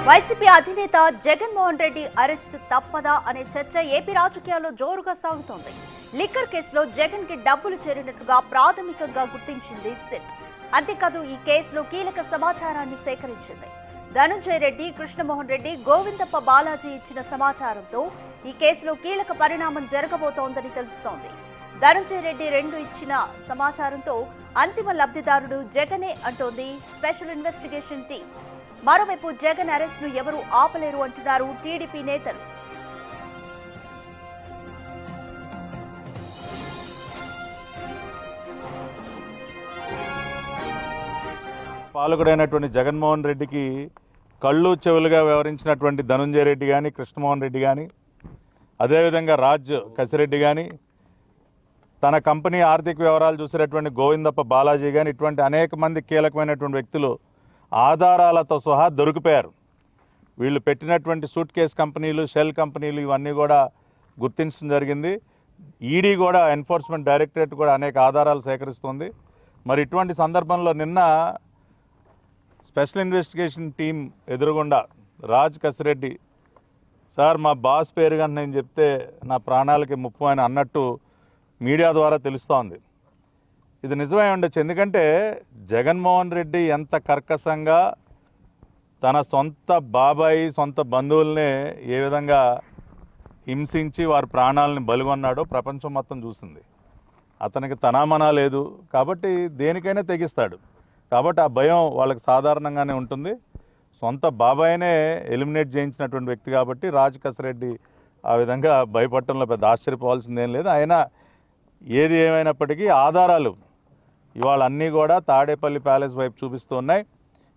YCP అధినేత Jaganmohan Reddy arrest తప్పదా అనే చర్చ ఏపీ రాజకీయాల్లో జోరుగా సాగుతోంది. లిక్కర్ కేసులో జగన్ కి డబ్బులు చేరినట్లుగా ప్రాథమికంగా గుర్తించింది సిట్. అంతేకాదు ఈ కేసులో కీలక సమాచారాన్ని సేకరించింది. ధనుంజయ రెడ్డి, కృష్ణమోహన్ రెడ్డి, గోవిందప్ప బాలాజీ ఇచ్చిన సమాచారంతో ఈ కేసులో కీలక పరిణామం జరగబోతోందని తెలుస్తోంది. ధనుంజయ రెడ్డి ఇచ్చిన సమాచారంతో అంతిమ లబ్ధిదారుడు జగనే అంటోంది స్పెషల్ ఇన్వెస్టిగేషన్ టీం. మరోవైపు జగన్ అరెస్ట్ ను ఎవరు ఆపలేరు అంటున్నారు టీడీపీ నేతలు. పాలకుడైనటువంటి జగన్మోహన్ రెడ్డికి కళ్ళు చెవులుగా వ్యవహరించినటువంటి ధనుంజయ రెడ్డి కానీ, కృష్ణమోహన్ రెడ్డి కానీ, అదేవిధంగా రాజ్ కసిరెడ్డి కానీ, తన కంపెనీ ఆర్థిక వ్యవహారాలు చూసినటువంటి గోవిందప్ప బాలాజీ కానీ, ఇటువంటి అనేక మంది కీలకమైనటువంటి వ్యక్తులు ఆధారాలతో సహా దొరికిపోయారు. వీళ్ళు పెట్టినటువంటి సూట్ కేస్ కంపెనీలు, షెల్ కంపెనీలు ఇవన్నీ కూడా గుర్తించడం జరిగింది. ఈడీ కూడా, ఎన్ఫోర్స్మెంట్ డైరెక్టరేట్ కూడా అనేక ఆధారాలు సేకరిస్తుంది. మరి ఇటువంటి సందర్భంలో నిన్న స్పెషల్ ఇన్వెస్టిగేషన్ టీం ఎదురుగుండా రాజ్ కసిరెడ్డి సార్ మా బాస్ పేరు కానీ నేను చెప్తే నా ప్రాణాలకి ముప్పు అని అన్నట్టు మీడియా ద్వారా తెలుస్తోంది. ఇది నిజమై ఉండొచ్చు. ఎందుకంటే జగన్మోహన్ రెడ్డి ఎంత కర్కశంగా తన సొంత బాబాయి, సొంత బంధువుల్నే ఏ విధంగా హింసించి వారి ప్రాణాలని బలిగొన్నాడో ప్రపంచం మొత్తం చూసింది. అతనికి తనామనా లేదు కాబట్టి దేనికైనా తెగిస్తాడు. కాబట్టి ఆ భయం వాళ్ళకి సాధారణంగానే ఉంటుంది. సొంత బాబాయినే ఎలిమినేట్ చేయించినటువంటి వ్యక్తి కాబట్టి రాజ్ కసిరెడ్డి ఆ విధంగా భయపడటంలో పెద్ద ఆశ్చర్యపోవాల్సిందేం లేదు. అయినా ఏది ఏమైనప్పటికీ ఆధారాలు ఇవాళ అన్నీ కూడా తాడేపల్లి ప్యాలెస్ వైపు చూపిస్తూ ఉన్నాయి.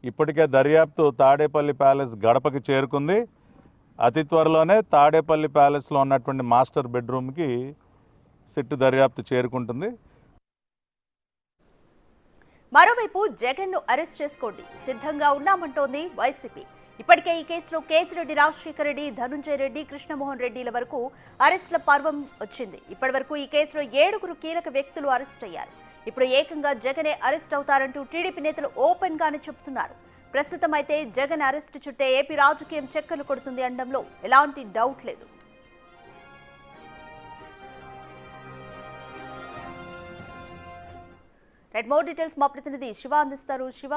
ఇప్పటికే దర్యాప్తు తాడేపల్లి ప్యాలెస్ గడపకి చేరుకుంది. అతి త్వరలోనే తాడేపల్లి ప్యాలెస్లో ఉన్నటువంటి మాస్టర్ బెడ్రూమ్కి సిట్ దర్యాప్తు చేరుకుంటుంది. మరోవైపు జగన్ ను అరెస్ట్ చేసుకోండి సిద్ధంగా ఉన్నామంటోంది వైసీపీ. ఇప్పటికే ఈ కేసులో కేసిరెడ్డి రాజశేఖర రెడ్డి, ధనుంజయ రెడ్డి, కృష్ణమోహన్ రెడ్డిల వరకు అరెస్టుల పర్వం వచ్చింది. ఇప్పటి వరకు ఈ కేసులో 7 కీలక వ్యక్తులు అరెస్ట్ అయ్యారు. ఇప్పుడు ఏకంగా జగనే అరెస్ట్ అవుతారంటూ టీడీపీ నేతలు ఓపెన్ గానే చెబుతున్నారు. ప్రస్తుతం అయితే జగన్ అరెస్ట్ చుట్టే ఏపీ రాజకీయం చక్కర్లు కొడుతుంది అనడంలో ఎలాంటి డౌట్ లేదు. మోర్ డీటెయిల్స్ మా ప్రతినిధి శివ అందిస్తారు. శివ,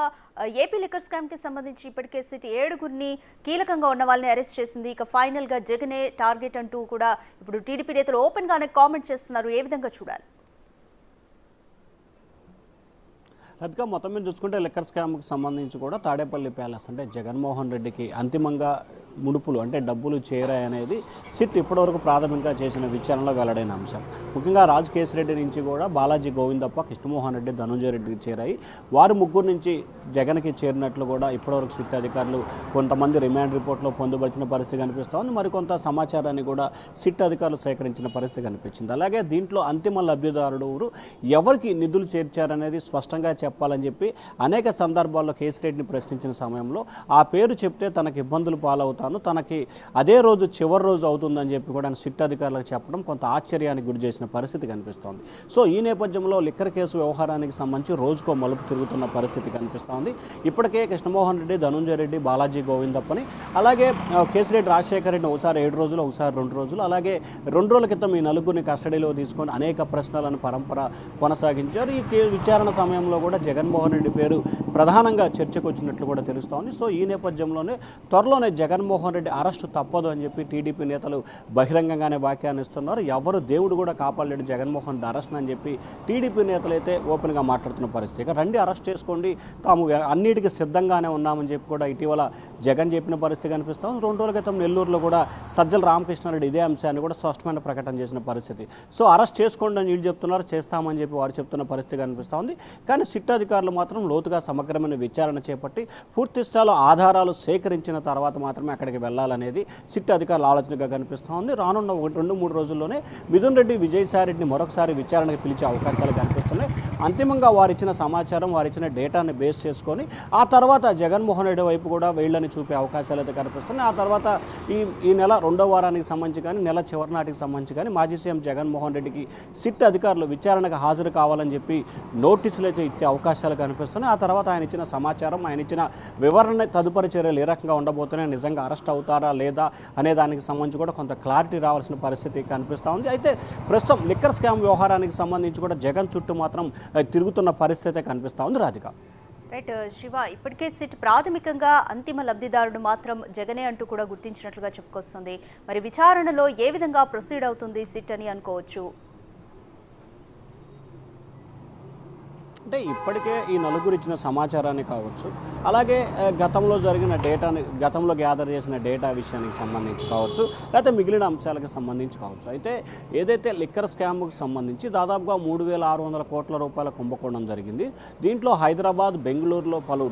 ఏపీ లిక్కర్ స్కామ్ కి సంబంధించి ఇప్పటికే సిట్ 7 కీలకంగా ఉన్న వాళ్ళని అరెస్ట్ చేసింది. ఇక ఫైనల్ గా జగనే టార్గెట్ అంటూ కూడా ఇప్పుడు టీడీపీ నేతలు ఓపెన్ గానే కామెంట్ చేస్తున్నారు. ఏ విధంగా చూడాలి? అదిగా మొత్తం మీద చూసుకుంటే లిక్కర్ స్కామ్కి సంబంధించి కూడా తాడేపల్లి ప్యాలెస్ అంటే జగన్మోహన్ రెడ్డికి అంతిమంగా ముడుపులు అంటే డబ్బులు చేరాయనేది సిట్ ఇప్పటివరకు ప్రాథమికంగా చేసిన విచారణలో వెల్లడైన అంశం. ముఖ్యంగా రాజ్ కేసిరెడ్డి నుంచి కూడా బాలాజీ, గోవిందప్ప, కృష్ణమోహన్ రెడ్డి, ధనుంజయ రెడ్డికి చేరాయి. వారు ముగ్గురు నుంచి జగన్కి చేరినట్లు కూడా ఇప్పటివరకు సిట్ అధికారులు కొంతమంది రిమాండ్ రిపోర్ట్లో పొందుపరిచిన పరిస్థితి కనిపిస్తోంది. మరికొంత సమాచారాన్ని కూడా సిట్ అధికారులు సేకరించిన పరిస్థితి కనిపించింది. అలాగే దీంట్లో అంతిమ లబ్ధిదారుడు ఎవరికి నిధులు చేర్చారనేది స్పష్టంగా చెప్పాలని చెప్పి అనేక సందర్భాల్లో కేసిరెడ్డిని ప్రశ్నించిన సమయంలో ఆ పేరు చెప్తే తనకి ఇబ్బందులు పాలవుతాను, తనకి అదే రోజు చివరి రోజు అవుతుందని చెప్పి కూడా సిట్ అధికారులకు చెప్పడం కొంత ఆశ్చర్యానికి గురి చేసిన పరిస్థితి కనిపిస్తోంది. సో ఈ నేపథ్యంలో లిక్కర్ కేసు వ్యవహారానికి సంబంధించి రోజుకో మలుపు తిరుగుతున్న పరిస్థితి కనిపిస్తోంది. ఇప్పటికే కృష్ణమోహన్ రెడ్డి, ధనుంజయ రెడ్డి, బాలాజీ, గోవిందప్పని, అలాగే కేసిరెడ్డి రాజశేఖర రెడ్డి ఒకసారి 7 రోజులు, ఒకసారి 2 రోజులు, అలాగే 2 రోజుల క్రితం ఈ నలుగురిని కస్టడీలో తీసుకొని అనేక ప్రశ్నలను పరంపర కొనసాగించారు. ఈ విచారణ సమయంలో కూడా జగన్మోహన్ రెడ్డి పేరు ప్రధానంగా చర్చకు వచ్చినట్లు కూడా తెలుస్తోంది. సో ఈ నేపథ్యంలోనే త్వరలోనే జగన్మోహన్ రెడ్డి అరెస్టు తప్పదు అని చెప్పి టీడీపీ నేతలు బహిరంగంగానే వ్యాఖ్యానిస్తున్నారు. ఎవరు దేవుడు కూడా కాపాడలేడు జగన్మోహన్ రెడ్డి అరెస్ట్ అని చెప్పి టీడీపీ నేతలు అయితే ఓపెన్గా మాట్లాడుతున్న పరిస్థితి. ఇక రండి అరెస్ట్ చేసుకోండి, తాము అన్నిటికీ సిద్ధంగానే ఉన్నామని చెప్పి కూడా ఇటీవల జగన్ చెప్పిన పరిస్థితి కనిపిస్తోంది. 2 రోజుల క్రితం నెల్లూరులో కూడా సజ్జల రామకృష్ణారెడ్డి ఇదే అంశాన్ని కూడా స్పష్టమైన ప్రకటన చేసిన పరిస్థితి. సో అరెస్ట్ చేసుకోండి అని వీళ్ళు చెప్తున్నారు, చేస్తామని చెప్పి వారు చెప్తున్న పరిస్థితి కనిపిస్తోంది. కానీ సిట్ అధికారులు మాత్రం లోతుగా సమగ్రమైన విచారణ చేపట్టి పూర్తి స్థాయిలో ఆధారాలు సేకరించిన తర్వాత మాత్రమే అక్కడికి వెళ్లాలనేది సిట్ అధికారుల ఆలోచనగా కనిపిస్తోంది. రానున్న 2-3 రోజుల్లోనే మిథున్ రెడ్డి, విజయసాయి రెడ్డిని మరొకసారి విచారణకు పిలిచే అవకాశాలు కనిపిస్తున్నాయి. అంతిమంగా వారిచ్చిన సమాచారం వారిచ్చిన డేటాని బేస్ చేసుకొని ఆ తర్వాత జగన్మోహన్ రెడ్డి వైపు కూడా వీళ్ళని చూపే అవకాశాలు అయితే కనిపిస్తున్నాయి. ఆ తర్వాత ఈ నెల 2వ వారానికి సంబంధించి కానీ నెల చివరి నాటికి సంబంధించి కానీ మాజీ సీఎం జగన్మోహన్ రెడ్డికి సిట్ అధికారులు విచారణకు హాజరు కావాలని చెప్పి నోటీసులు అయితే ఇచ్చే అవకాశాలు కనిపిస్తున్నాయి. ఆ తర్వాత ఆయన ఇచ్చిన సమాచారం ఆయన ఇచ్చిన వివరణ తదుపరి చర్యలు ఏ రకంగా ఉండబోతున్నాయి, నిజంగా అరెస్ట్ అవుతారా లేదా అనే దానికి సంబంధించి కూడా కొంత క్లారిటీ రావాల్సిన పరిస్థితి కనిపిస్తూ ఉంది. అయితే ప్రస్తుతం లిక్కర్ స్కామ్ వ్యవహారానికి సంబంధించి కూడా జగన్ చుట్టూ మాత్రం తిరుగుతున్న పరిస్థితి కనిపిస్తూ ఉంది. రాధిక. రైట్ శివ, ఇప్పటికే సిట్ ప్రాథమికంగా అంతిమ లబ్ధిదారుడు మాత్రం జగనే అంటూ కూడా గుర్తించినట్లుగా చెప్పుకొస్తుంది. మరి విచారణలో ఏ విధంగా ప్రొసీడ్ అవుతుంది సిట్ అని అనుకోవచ్చు? అంటే ఇప్పటికే ఈ నలుగురు ఇచ్చిన సమాచారాన్ని కావచ్చు, అలాగే గతంలో జరిగిన డేటాని గతంలో గ్యాదర్ చేసిన డేటా విషయానికి సంబంధించి కావచ్చు, లేకపోతే మిగిలిన అంశాలకు సంబంధించి కావచ్చు. అయితే ఏదైతే లిక్కర్ స్కామ్కు సంబంధించి దాదాపుగా 3,600 కోట్ల రూపాయల కుంభకోణం జరిగింది. దీంట్లో హైదరాబాద్, బెంగళూరులో పలు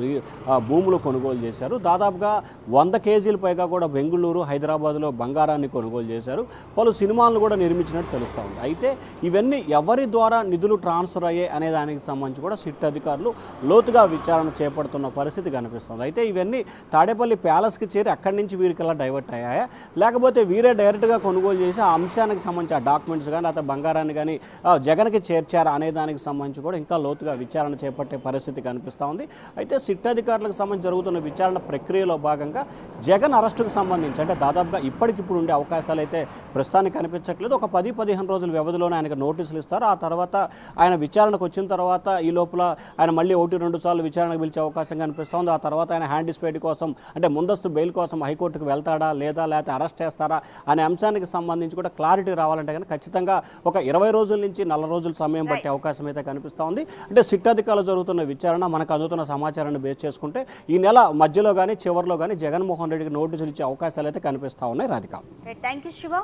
భూములు కొనుగోలు చేశారు. దాదాపుగా 100 కేజీల పైగా కూడా బెంగళూరు, హైదరాబాద్లో బంగారాన్ని కొనుగోలు చేశారు. పలు సినిమాలను కూడా నిర్మించినట్టు తెలుస్తూ ఉంది. అయితే ఇవన్నీ ఎవరి ద్వారా నిధులు ట్రాన్స్ఫర్ అయ్యాయి అనే దానికి సంబంధించి కూడా సిట్ అధికారులు లోతుగా విచారణ చేపడుతున్న పరిస్థితి కనిపిస్తుంది. అయితే ఇవన్నీ తాడేపల్లి ప్యాలెస్కి చేరి అక్కడి నుంచి వీరికల్లా డైవర్ట్ అయ్యాయా, లేకపోతే వీరే డైరెక్ట్గా కొనుగోలు చేసి ఆ అంశానికి సంబంధించి ఆ డాక్యుమెంట్స్ కానీ లేకపోతే బంగారాన్ని కానీ జగన్కి చేర్చారా అనే దానికి సంబంధించి కూడా ఇంకా లోతుగా విచారణ చేపట్టే పరిస్థితి కనిపిస్తూ ఉంది. అయితే సిట్ అధికారులకు సంబంధించి జరుగుతున్న విచారణ ప్రక్రియలో భాగంగా జగన్ అరెస్టుకు సంబంధించి అంటే దాదాపుగా ఇప్పటికిప్పుడు ఉండే అవకాశాలు అయితే ప్రస్తుతానికి కనిపించట్లేదు. ఒక 10-15 రోజుల వ్యవధిలోనే ఆయనకు నోటీసులు ఇస్తారు. ఆ తర్వాత ఆయన విచారణకు వచ్చిన తర్వాత ఈ లోపల ఆయన మళ్ళీ 1-2 సార్లు విచారణకు పిలిచే అవకాశం కనిపిస్తోంది. ఆ తర్వాత ఆయన హ్యాండ్ డిస్పేట్ కోసం అంటే ముందస్తు బెయిల్ కోసం హైకోర్టుకు వెళ్తాడా లేదా, లేకపోతే అరెస్ట్ చేస్తారా అనే అంశానికి సంబంధించి కూడా క్లారిటీ రావాలంటే కానీ ఖచ్చితంగా ఒక 20 రోజుల నుంచి 40 రోజుల సమయం పట్టే అవకాశం అయితే కనిపిస్తూ ఉంది. అంటే సిట్ అధికారులు జరుగుతున్న విచారణ మనకు అందుతున్న సమాచారాన్ని బేస్ చేసుకుంటే ఈ నెల మధ్యలో కానీ చివరిలో కానీ జగన్మోహన్ రెడ్డికి నోటీసులు ఇచ్చే అవకాశాలు అయితే కనిపిస్తూ ఉన్నాయి. రాధిక. Thank you Shiva.